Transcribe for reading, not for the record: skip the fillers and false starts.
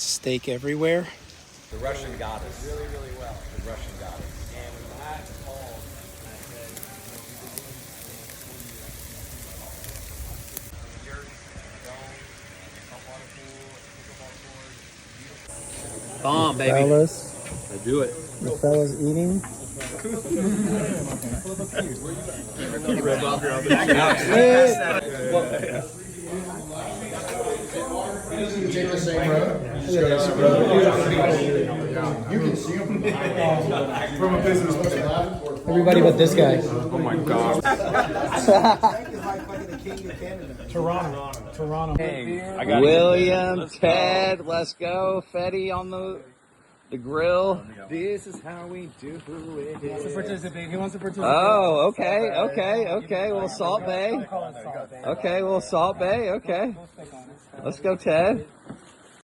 Steak everywhere. The Russian goddess. Really, really well. The Russian goddess. And when Matt called, I said, Bomb, baby. Fellas, I do it. the fellas eating. Take the same road. You can see them from a business perspective. Everybody but this guy. Oh my god. Toronto. I got William, Ted, let's go. Fetty on the grill. This is how we do it. He wants to participate. He wants to participate. Oh, okay. Well, Salt Bay. Okay, well, Salt Bay. Okay. Let's go, Ted.